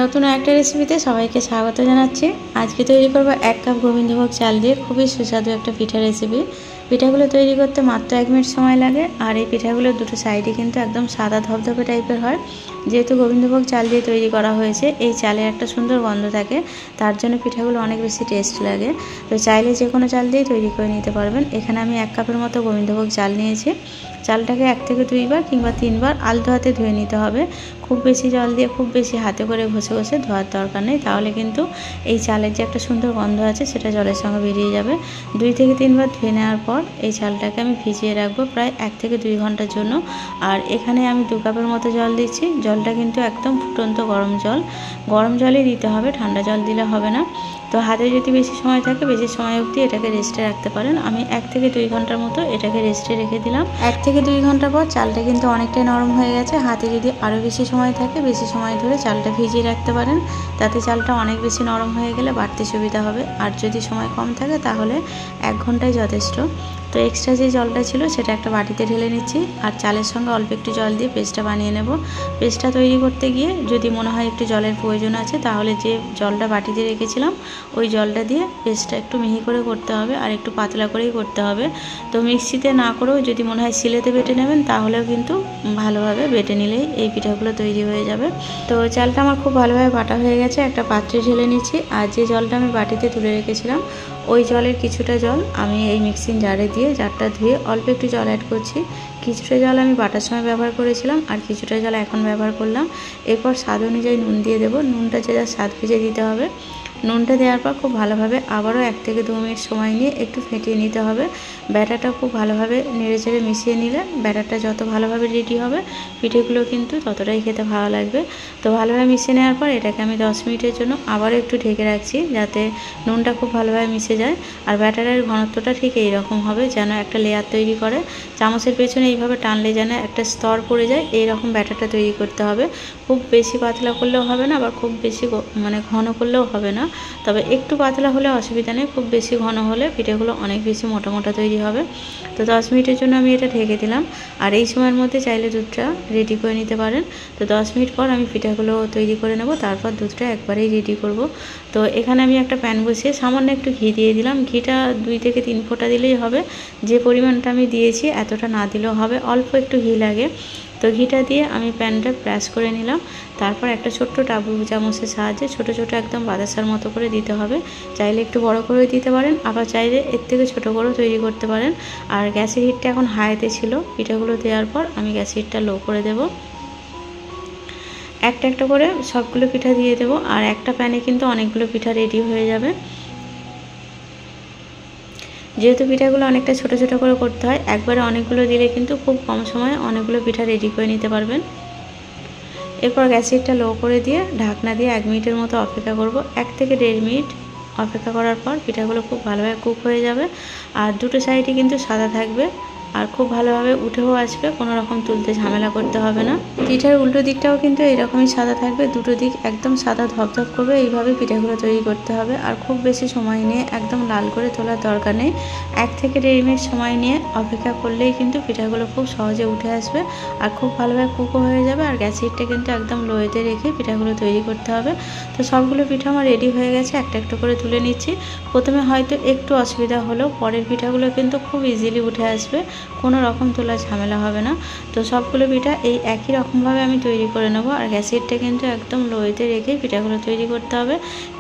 নতুন একটা রেসিপিতে সবাইকে স্বাগত জানাচ্ছি। আজকে তৈরি করব 1 কাপ গোবিন্দভোগ চাল দিয়ে খুবই সুস্বাদু একটা পিঠা রেসিপি। পিঠাগুলো তৈরি করতে মাত্র 1 মিনিট সময় লাগে। আর এই পিঠাগুলোর দুটো সাইডে কিন্তু একদম সাদা ধবধবে টাইপের হয়। যেহেতু গোবিন্দভোগ চাল দিয়ে তৈরি করা হয়েছে, এই চালের একটা সুন্দর গন্ধ থাকে, তার জন্য পিঠাগুলো অনেক বেশি টেস্ট লাগে। তো চাইলে যে কোনো চাল দিয়েই তৈরি করে নিতে পারবেন। এখানে আমি 1 কাপের মতো গোবিন্দভোগ চাল নিয়েছি। চালটাকে 1 থেকে 2 বার কিংবা 3 বার আলতো হাতে ধুয়ে নিতে হবে। খুব বেশি জল দিয়ে খুব বেশি হাতে করে ঘষে ঘষে ধোয়ার দরকার নেই, তাহলে কিন্তু এই চালের যে একটা সুন্দর গন্ধ আছে সেটা জলের সঙ্গে বেরিয়ে যাবে। 2 থেকে 3 বার ধুয়ে নেওয়ার পর এই চালটাকে আমি ভিজিয়ে রাখবো প্রায় 1 থেকে 2 ঘন্টার জন্য। আর এখানে আমি 2 কাপের মতো জল দিচ্ছি। জলটা কিন্তু একদম ফুটন্ত গরম জলই দিতে হবে, ঠান্ডা জল দিলে হবে না। তো হাতে যদি বেশি সময় থাকে, বেশি সময় অবধি এটাকে রেস্টে রাখতে পারেন। আমি 1 থেকে 2 ঘন্টার মতো এটাকে রেস্টে রেখে দিলাম। 1 থেকে 2 ঘন্টা পর চালটা কিন্তু অনেকটাই নরম হয়ে গেছে। হাতে যদি আরও বেশি সময় থাকে, বেশি সময় ধরে চালটা ভিজিয়ে রাখতে পারেন, তাতে চালটা অনেক বেশি নরম হয়ে গেলে বাড়তে সুবিধা হবে। আর যদি সময় কম থাকে তাহলে 1 ঘন্টাই যথেষ্ট। তো এক্সট্রা যে জলটা ছিল সেটা একটা বাটিতে ঢেলে নিচ্ছি। আর চালের সঙ্গে অল্প একটু জল দিয়ে পেস্টটা বানিয়ে নেব। পেস্টটা তৈরি করতে গিয়ে যদি মনে হয় একটু জলের প্রয়োজন আছে, তাহলে যে জলটা বাটিতে রেখেছিলাম ওই জলটা দিয়ে পেস্টটা একটু মিহি করে করতে হবে, আর একটু পাতলা করেই করতে হবে। তো মিক্সিতে না করেও যদি মনে হয় শিলেতে বেটে নেবেন, তাহলেও কিন্তু ভালোভাবে বেটে নিলেই এই পিঠাগুলো তৈরি হয়ে যাবে। তো চালটা আমার খুব ভালোভাবে বাটা হয়ে গেছে। একটা পাত্রে ঢেলে নিচ্ছি। আর যে জলটা আমি বাটিতে তুলে রেখেছিলাম ওই জলের কিছুটা জল আমি এই মিক্সিং জারে দিয়ে জারটা ধুয়ে অল্প একটু জল অ্যাড করছি। কিছুটা জল আমি বাটার সময় ব্যবহার করেছিলাম, আর কিছুটা জল এখন ব্যবহার করলাম। এরপর স্বাদ অনুযায়ী নুন দিয়ে দেবো। নুনটা যে যার স্বাদ বুঝে দিতে হবে। নুনটা দেওয়ার পর খুব ভালোভাবে আবারও 1 থেকে 2 মিনিট সময় নিয়ে একটু ফেটিয়ে নিতে হবে। ব্যাটারটা খুব ভালোভাবে নেড়েচেড়ে মিশিয়ে নিলে ব্যাটারটা যত ভালোভাবে রেডি হবে, পিঠেগুলো কিন্তু ততটাই খেতে ভালো লাগবে। তো ভালোভাবে মিশিয়ে নেওয়ার পর এটাকে আমি 10 মিনিটের জন্য আবারও একটু ঢেকে রাখছি, যাতে নুনটা খুব ভালোভাবে মিশে যায়। আর ব্যাটারের ঘনত্বটা ঠিক এইরকম হবে, যেন একটা লেয়ার তৈরি করে। চামচের পেছনে এইভাবে টানলে যেন একটা স্তর পড়ে যায়, এইরকম ব্যাটারটা তৈরি করতে হবে। খুব বেশি পাতলা করলেও হবে না, আবার খুব বেশি ঘন করলেও হবে না। তবে একটু পাতলা হলে অসুবিধা নেই, খুব বেশি ঘন হলে পিঠেগুলো অনেক বেশি মোটা মোটা তৈরি হবে। তো 10 মিনিটের জন্য আমি এটা ঢেকে দিলাম। আর এই সময়ের মধ্যে চাইলে দুধটা রেডি করে নিতে পারেন। তো 10 মিনিট পর আমি পিঠাগুলো তৈরি করে নেব, তারপর দুধটা একবারেই রেডি করব। তো এখানে আমি একটা প্যান বসিয়ে সামান্য একটু ঘি দিয়ে দিলাম। ঘিটা 2 থেকে 3 ফোঁটা দিলেই হবে। যে পরিমাণটা আমি দিয়েছি এতটা না দিলেও হবে, অল্প একটু ঘি লাগে। তো ঘিটা দিয়ে আমি প্যানটা ব্রাশ করে নিলাম। তারপর একটা ছোট্ট ডাবু চামচের সাহায্যে ছোট ছোট একদম বাতাসার মতো করে দিতে হবে। চাইলে একটু বড় করেও দিতে পারেন, আবার চাইলে এর থেকে ছোট করেও তৈরি করতে পারেন। আর গ্যাসের হিটটা এখন হাইতে ছিল। পিঠাগুলো দেওয়ার পর আমি গ্যাসের হিটটা লো করে দেব। একটা একটা করে সবগুলো পিঠা দিয়ে দেব। আর একটা প্যানে কিন্তু অনেকগুলো পিঠা রেডি হয়ে যাবে। যেহেতু পিঠাগুলো অনেকটা ছোট ছোট করে করতে হয়, একবারে অনেকগুলো দিলে কিন্তু খুব কম সময়ে অনেকগুলো পিঠা রেডি করে নিতে পারবেন। এরপর গ্যাসটা লো করে দিয়ে ঢাকনা দিয়ে 1 মিনিটের মতো অপেক্ষা করব। 1 থেকে 1.5 মিনিট অপেক্ষা করার পর পিঠাগুলো খুব ভালোভাবে কুক হয়ে যাবে। আর দুটো সাইডই কিন্তু সাদা থাকবে, আর খুব ভালোভাবে উঠেও আসবে, কোনো রকম তুলতে ঝামেলা করতে হবে না। পিঠার উল্টো দিকটাও কিন্তু এইরকমই সাদা থাকবে, দুটো দিক একদম সাদা ধপধপ করবে। এইভাবে পিঠাগুলো তৈরি করতে হবে। আর খুব বেশি সময় নিয়ে একদম লাল করে তোলার দরকার নেই। 1 থেকে 1.5 মিনিট সময় নিয়ে অপেক্ষা করলেই কিন্তু পিঠাগুলো খুব সহজে উঠে আসবে, আর খুব ভালোভাবে কুকও হয়ে যাবে। আর গ্যাসের হিটটা কিন্তু একদম লোয়েতে রেখে পিঠাগুলো তৈরি করতে হবে। তো সবগুলো পিঠা আমার রেডি হয়ে গেছে, একটা একটা করে তুলে নিচ্ছি। প্রথমে হয়তো একটু অসুবিধা হলেও পরের পিঠাগুলো কিন্তু খুব ইজিলি উঠে আসবে, কোনো রকম তোলা ঝামেলা হবে না। তো সবগুলো পিঠা এই একই রকমভাবে আমি তৈরি করে নেব। আর গ্যাসের হিটটা কিন্তু একদম লোয়েতে রেখে পিঠাগুলো তৈরি করতে হবে।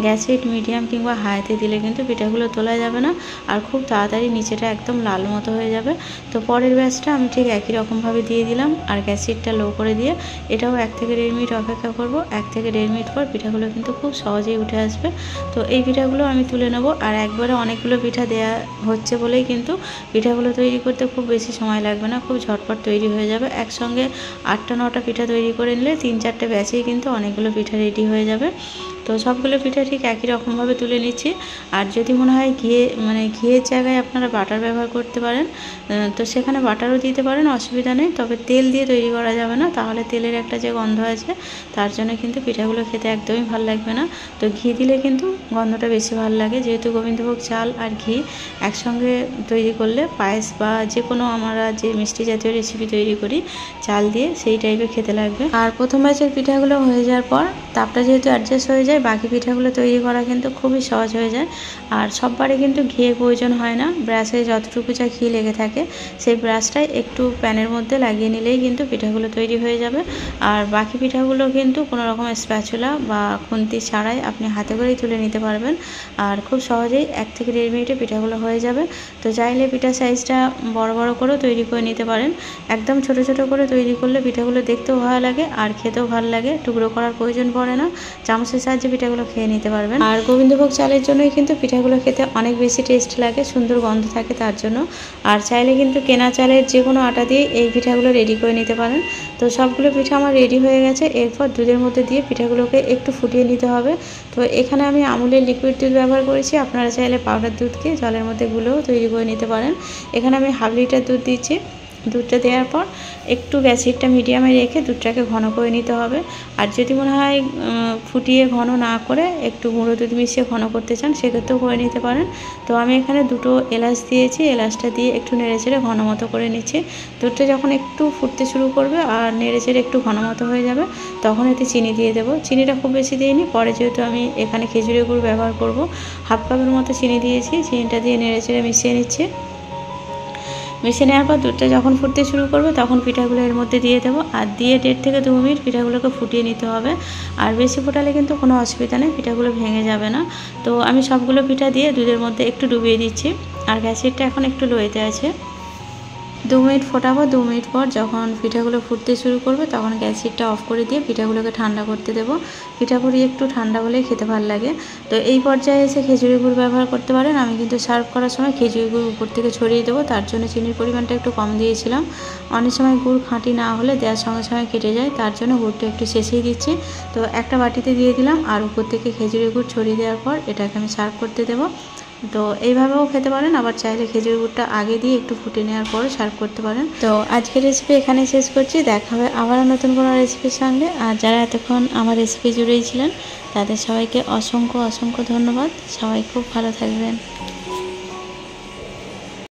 গ্যাসের হিট মিডিয়াম কিংবা হাইতে দিলে কিন্তু পিঠাগুলো তোলা যাবে না, আর খুব তাড়াতাড়ি নিচেটা একদম লাল মতো হয়ে যাবে। তো পরের ব্যাচটা আমি ঠিক একই রকমভাবে দিয়ে দিলাম। আর গ্যাসের হিটটা লো করে দিয়ে এটাও 1 থেকে 1.5 মিনিট অপেক্ষা করব। 1 থেকে 1.5 মিনিট পর পিঠাগুলো কিন্তু খুব সহজেই উঠে আসবে। তো এই পিঠাগুলো আমি তুলে নেব। আর একবারে অনেকগুলো পিঠা দেয়া হচ্ছে বলেই কিন্তু পিঠাগুলো তৈরি করতে খুব বেশি সময় লাগবে না, খুব ঝটপট তৈরি হয়ে যাবে। একসঙ্গে 8টা 9টা পিঠা তৈরি করে নিলে 3-4টে ব্যাচেই কিন্তু অনেকগুলো পিঠা রেডি হয়ে যাবে। তো সবগুলো পিঠা ঠিক একই রকমভাবে তুলে নিচ্ছি। আর যদি মনে হয় ঘিয়ের জায়গায় আপনারা বাটার ব্যবহার করতে পারেন, তো সেখানে বাটারও দিতে পারেন, অসুবিধা নেই। তবে তেল দিয়ে তৈরি করা যাবে না, তাহলে তেলের একটা যে গন্ধ আছে তার জন্য কিন্তু পিঠাগুলো খেতে একদমই ভালো লাগবে না। তো ঘি দিলে কিন্তু গন্ধটা বেশি ভালো লাগে, যেহেতু গোবিন্দভোগ চাল আর ঘি একসঙ্গে তৈরি করলে পায়েস বা যে কোনো আমরা যে মিষ্টি জাতীয় রেসিপি তৈরি করি চাল দিয়ে, সেই টাইপের খেতে লাগবে। আর প্রথম ব্যাচের পিঠাগুলো হয়ে যাওয়ার পর তাপটা যেহেতু অ্যাডজাস্ট হয়ে যায়, বাকি পিঠাগুলো তৈরি করা কিন্তু খুবই সহজ হয়ে যায়। আর সববারে কিন্তু ঘিয়ের প্রয়োজন হয় না, ব্রাশে যতটুকু যা ঘি লেগে থাকে সেই ব্রাশটাই একটু প্যানের মধ্যে লাগিয়ে নিলেই কিন্তু পিঠাগুলো তৈরি হয়ে যাবে। আর বাকি পিঠাগুলো কিন্তু কোনো রকম স্প্যাচুলা বা খুন্তি ছাড়াই আপনি হাতে করেই তুলে নিতে পারবেন। আর খুব সহজেই 1 থেকে 1.5 মিনিটে পিঠাগুলো হয়ে যাবে। তো চাইলে পিঠা সাইজটা বড় বড় করেও তৈরি করে নিতে পারেন। একদম ছোট ছোট করে তৈরি করলে পিঠাগুলো দেখতেও ভালো লাগে আর খেতেও ভালো লাগে, টুকরো করার প্রয়োজন পড়ে না, চামচের সাহায্যে পিঠাগুলো খেয়ে নিতে পারবেন। আর গোবিন্দভোগ চালের জন্যই কিন্তু পিঠাগুলো খেতে অনেক বেশি টেস্ট লাগে, সুন্দর গন্ধ থাকে তার জন্য। আর চাইলে কিন্তু কেনা চালের যে কোনো আটা দিয়ে এই পিঠাগুলো রেডি করে নিতে পারেন। তো সবগুলো পিঠা আমার রেডি হয়ে গেছে। এরপর দুধের মধ্যে দিয়ে পিঠাগুলোকে একটু ফুটিয়ে নিতে হবে। তো এখানে আমি আমুলের লিকুইড দুধ ব্যবহার করেছি, আপনারা চাইলে পাউডার দুধকে জলের মধ্যে গুলেও তৈরি করে নিতে পারেন। এখানে আমি 1/2 লিটার দুধ দিচ্ছি। দুধটা দেওয়ার পর একটু গ্যাসেরটা মিডিয়ামে রেখে দুধটাকে ঘন করে নিতে হবে। আর যদি মনে হয় ফুটিয়ে ঘন না করে একটু গুঁড়ো দুধ মিশিয়ে ঘন করতে চান, সেক্ষেত্রেও করে নিতে পারেন। তো আমি এখানে 2টো এলাচ দিয়েছি, এলাচটা দিয়ে একটু নেড়েচেড়ে ঘন মতো করে নিচ্ছি। দুধটা যখন একটু ফুটতে শুরু করবে আর নেড়েচেড়ে একটু ঘন মতো হয়ে যাবে, তখন এতে চিনি দিয়ে দেবো। চিনিটা খুব বেশি দিইনি, পরে যেহেতু আমি এখানে খেজুরের গুড় ব্যবহার করব, 1/2 কাপের মতো চিনি দিয়েছি। চিনিটা দিয়ে নেড়েচেড়ে মিশিয়ে নিচ্ছি। মিশিয়ে নেওয়ার পর দুধটা যখন ফুটতে শুরু করবে তখন পিঠাগুলো এর মধ্যে দিয়ে দেবো, আর দিয়ে 1.5 থেকে 2 মিনিট পিঠাগুলোকে ফুটিয়ে নিতে হবে। আর বেশি ফোটালে কিন্তু কোনো অসুবিধা নেই, পিঠাগুলো ভেঙে যাবে না। তো আমি সবগুলো পিঠা দিয়ে দুধের মধ্যে একটু ডুবিয়ে দিচ্ছি। আর গ্যাসেরটা এখন একটু লোতে আছে। 2 মিনিট ফোটাবো। 2 মিনিট পর যখন পিঠাগুলো ফুটতে শুরু করবে তখন গ্যাসেরটা অফ করে দিয়ে পিঠাগুলোকে ঠান্ডা করতে দেবো। পিঠাগুলি একটু ঠান্ডা হলেই খেতে ভালো লাগে। তো এই পর্যায়ে এসে খেজুরি গুড় ব্যবহার করতে পারেন। আমি কিন্তু সার্ভ করার সময় খেজুরি গুড় উপর থেকে ছড়িয়ে দেবো, তার জন্য চিনির পরিমাণটা একটু কম দিয়েছিলাম। অনেক সময় গুড় খাঁটি না হলে দেওয়ার সঙ্গে সঙ্গে কেটে যায়, তার জন্য গুড়টা একটু শেষেই দিচ্ছি। তো একটা বাটিতে দিয়ে দিলাম, আর উপর থেকে খেজুরি গুড় ছড়িয়ে দেওয়ার পর এটাকে আমি সার্ভ করতে দেবো। তো এইভাবেও খেতে পারেন, আবার চাইলে খেজুর গুড়টা আগে দিয়ে একটু ফুটে নেওয়ার পরে সার্ভ করতে পারেন। তো আজকের রেসিপি এখানেই শেষ করছি, দেখা হবে আবারও নতুন কোনো রেসিপির সঙ্গে। আর যারা এতক্ষণ আমার রেসিপি জুড়েই ছিলেন তাদের সবাইকে অসংখ্য অসংখ্য ধন্যবাদ। সবাই খুব ভালো থাকবেন।